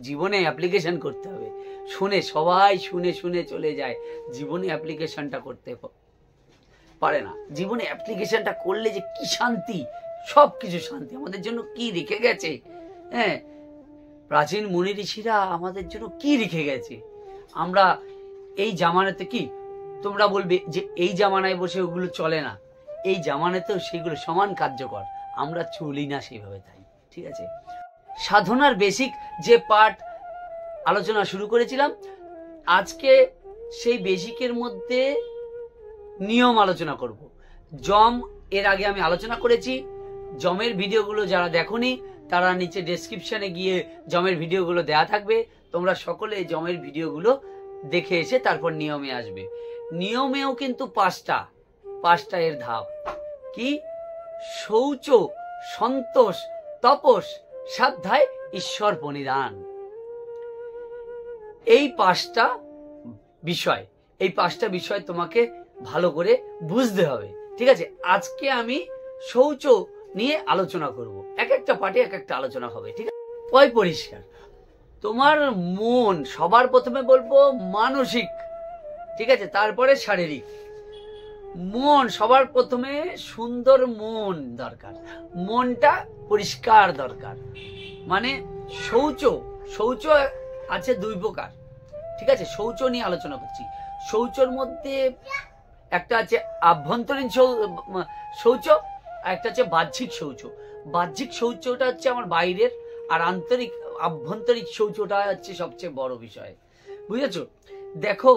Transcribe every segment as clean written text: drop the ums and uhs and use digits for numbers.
জীবনে অ্যাপ্লিকেশন করতে হবে। শুনে সবাই শুনে শুনে চলে যায়, জীবনে অ্যাপ্লিকেশনটা করতে পারে না। জীবনে অ্যাপ্লিকেশনটা করলে যে কি শান্তি, সব কিছু শান্তি আমাদের জন্য কি রেখে গেছে। হ্যাঁ, প্রাচীন মুনি ঋষিরা আমাদের জন্য কি রেখে গেছে। আমরা এই জামানাতে কি তোমরা বলবে যে এই জামানায় বসে ওগুলো চলে না, এই জামানাতেও সেগুলো সমান কার্যকর, আমরা চলি না সেইভাবে। তাই ঠিক আছে, সাধনার বেসিক যে পার্ট আলোচনা শুরু করেছিলাম, আজকে সেই বেসিকের মধ্যে নিয়ম আলোচনা করব। যম এর আগে আমি আলোচনা করেছি, যমের ভিডিওগুলো যারা দেখোনি তারা নিচে ডেসক্রিপশনে গিয়ে যমের ভিডিওগুলো দেয়া থাকবে, তোমরা সকলে যমের ভিডিওগুলো দেখে এসে তারপর নিয়মে আসবে। নিয়মেও কিন্তু পাঁচটা এর ধাপ কি, শৌচ, সন্তোষ, তপস, সাধ্যায়, ঈশ্বর প্রণিধান। এই পাঁচটা বিষয় তোমাকে ভালো করে বুঝতে হবে। ঠিক আছে, আজকে আমি শৌচ নিয়ে আলোচনা করব, এক একটা পার্টে এক একটা আলোচনা হবে। ঠিক আছে, পয় পরিষ্কার। তোমার মন, সবার প্রথমে বলবো মানসিক, ঠিক আছে, তারপরে শারীরিক। মন, সবার প্রথমে সুন্দর মন দরকার, মনটা পরিষ্কার দরকার। মানে শৌচ আছে দুই প্রকার। ঠিক আছে, শৌচ নিয়ে আলোচনা করছি। শৌচর মধ্যে একটা আছে আভ্যন্তরীণ শৌচ, আর একটা হচ্ছে বাহ্যিক শৌচ। বাহ্যিক শৌচটা হচ্ছে আমার বাইরের, আর আভ্যন্তরিক শৌচটা হচ্ছে সবচেয়ে বড় বিষয়। বুঝেছো? দেখো,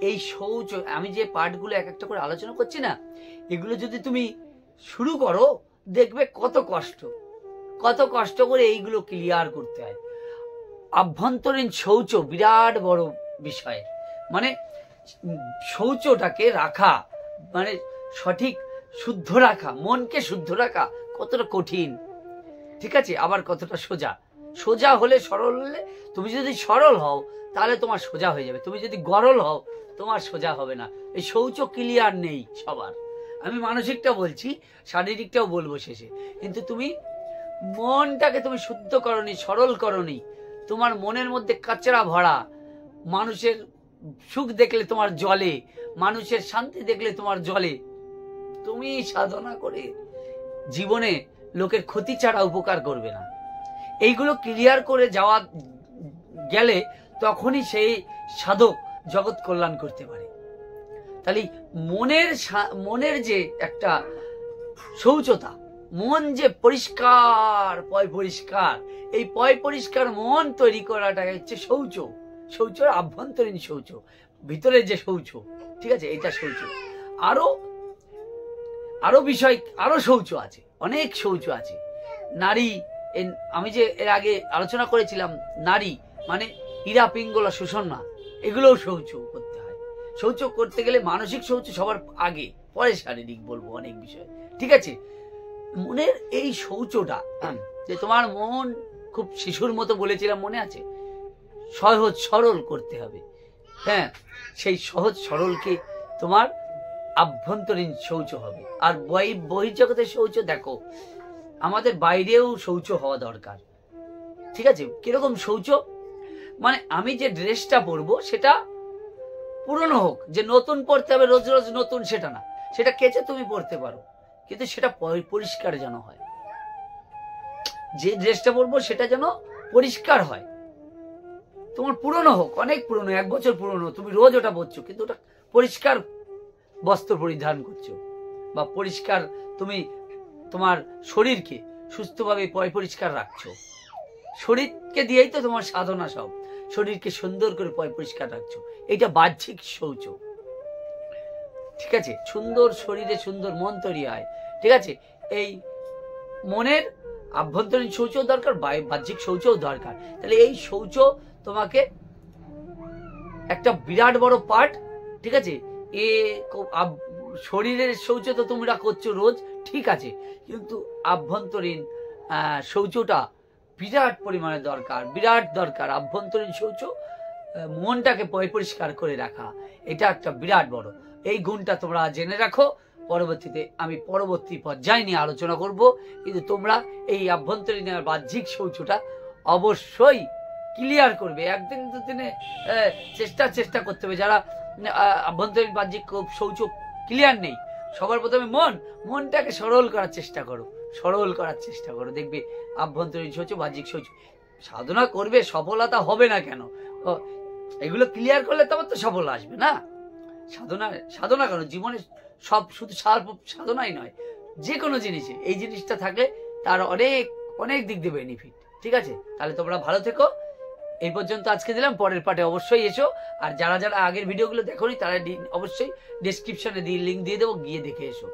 এই শৌচ, আমি যে পার্টগুলো এক একটা করে আলোচনা করছি না, এগুলো যদি তুমি শুরু করো দেখবে কত কষ্ট করে এইগুলো ক্লিয়ার করতে হয়। আভ্যন্তরীণ শৌচ বিরাট বড় বিষয়। মানে শৌচটাকে রাখা, মানে সঠিক শুদ্ধ রাখা, মনকে শুদ্ধ রাখা কতটা কঠিন। ঠিক আছে, আবার কতটা সোজা হলে, সরল হলে, তুমি যদি সরল হও তাহলে তোমার সোজা হয়ে যাবে, তুমি যদি গরল হও তোমার সোজা হবে না। এই শৌচ ক্লিয়ার নেই সবার। আমি মানসিকটা বলছি, শারীরিকটাও বলবো শেষে। কিন্তু তুমি মনটাকে তুমি শুদ্ধ করনি, সরল করনি, তোমার মনের মধ্যে কাচরা ভরা, মানুষের সুখ দেখলে তোমার জলে, মানুষের শান্তি দেখলে তোমার জলে, তুমি সাধনা করে জীবনে লোকের ক্ষতি ছাড়া উপকার করবে না। এইগুলো ক্লিয়ার করে যাওয়া গেলে তখনই সেই সাধক জগৎ কল্যাণ করতে পারে। তাহলে মনের যে একটা শৌচতা, মন যে পরিষ্কার, পয় পরিষ্কার, এই পয় পরিষ্কার মন তৈরি করাটা হচ্ছে শৌচ, আভ্যন্তরীণ শৌচ, ভিতরের যে শৌচ। ঠিক আছে, এটা শৌচ। আরো বিষয়, আরো শৌচ আছে, অনেক শৌচ আছে। নারী, আমি যে এর আগে আলোচনা করেছিলাম, নারী মানে হীরা পিঙ্গলা সুষন্না, এগুলোও শৌচ করতে হয়। শৌচ করতে গেলে মানসিক শৌচ সবার আগে, পরে শারীরিক বলবো অনেক বিষয়। ঠিক আছে, মনের এই শৌচটা, যে তোমার মন খুব শিশুর মতো বলেছিলাম, মনে আছে, সহজ সরল করতে হবে। হ্যাঁ, সেই সহজ সরলকে তোমার আভ্যন্তরীণ শৌচ হবে। আর বহির্জগতের শৌচ, দেখো আমাদের বাইরেও শৌচ হওয়া দরকার। ঠিক আছে, কিরকম শৌচ? মানে আমি যে ড্রেসটা পরবো সেটা পুরনো হোক, যে নতুন পরতে হবে রোজ রোজ নতুন, সেটা না, সেটা কেচে তুমি পরতে পারো, কিন্তু সেটা পরিষ্কার যেন হয়। যে ড্রেসটা পরবো সেটা যেন পরিষ্কার হয়। তোমার পুরনো হোক, অনেক পুরনো, 1 বছর পুরনো, তুমি রোজ ওটা পরছো, কিন্তু ওটা পরিষ্কার বস্ত্র পরিধান করছো, বা পরিষ্কার, তুমি তোমার শরীরকে সুস্থভাবে পরিষ্কার রাখছো। শরীরকে দিয়েই তো তোমার সাধনা, সব শরীরকে সুন্দর করে পরিষ্কার রাখছো, এটা বাহ্যিক শৌচ। ঠিক আছে, সুন্দর শরীরে সুন্দর মন তৈরি হয়। ঠিক আছে, এই মনের আভ্যন্তরীণ শৌচও দরকার, বাহ্যিক শৌচও দরকার। তাহলে এই শৌচ তোমাকে একটা বিরাট বড় পার্ট। ঠিক আছে, শরীরের শৌচ তো তোমরা করছো রোজ, ঠিক আছে, কিন্তু আভ্যন্তরীণ শৌচটা বিরাট পরিমাণে দরকার, বিরাট দরকার। আভ্যন্তরীণ শৌচ, মনটাকে পরিষ্কার করে রাখা, এটা একটা বিরাট বড়। এই গুণটা তোমরা জেনে রাখো, পরবর্তীতে আমি পরবর্তী পর্যায়ে নিয়ে আলোচনা করব। কিন্তু তোমরা এই আভ্যন্তরীণ আর বাহ্যিক শৌচটা অবশ্যই ক্লিয়ার করবে। একদিন দুদিনে চেষ্টা করতে হবে। যারা আভ্যন্তরীণ বাহ্যিক শৌচ ক্লিয়ার নেই, সবার প্রথমে মনটাকে সরল করার চেষ্টা করো, দেখবে আভ্যন্তরীণ শৌচ বাহ্যিক শৌচ সাধনা করবে, সফলতা হবে না কেন? এগুলো ক্লিয়ার করলে তবে তো সফল আসবে না। সাধনা করো জীবনে, সব শুধু সাধনাই নয়, যে কোনো জিনিসে এই জিনিসটা থাকলে তার অনেক দিক দিয়ে বেনিফিট। ঠিক আছে, তাহলে তোমরা ভালো থেকো। এই পর্যন্ত আজকে দিলাম, পরের পার্টে অবশ্যই এসো। আর যারা আগের ভিডিওগুলো দেখোনি তারা অবশ্যই ডেসক্রিপশনে লিঙ্ক দিয়ে দেবো, গিয়ে দেখে এসো।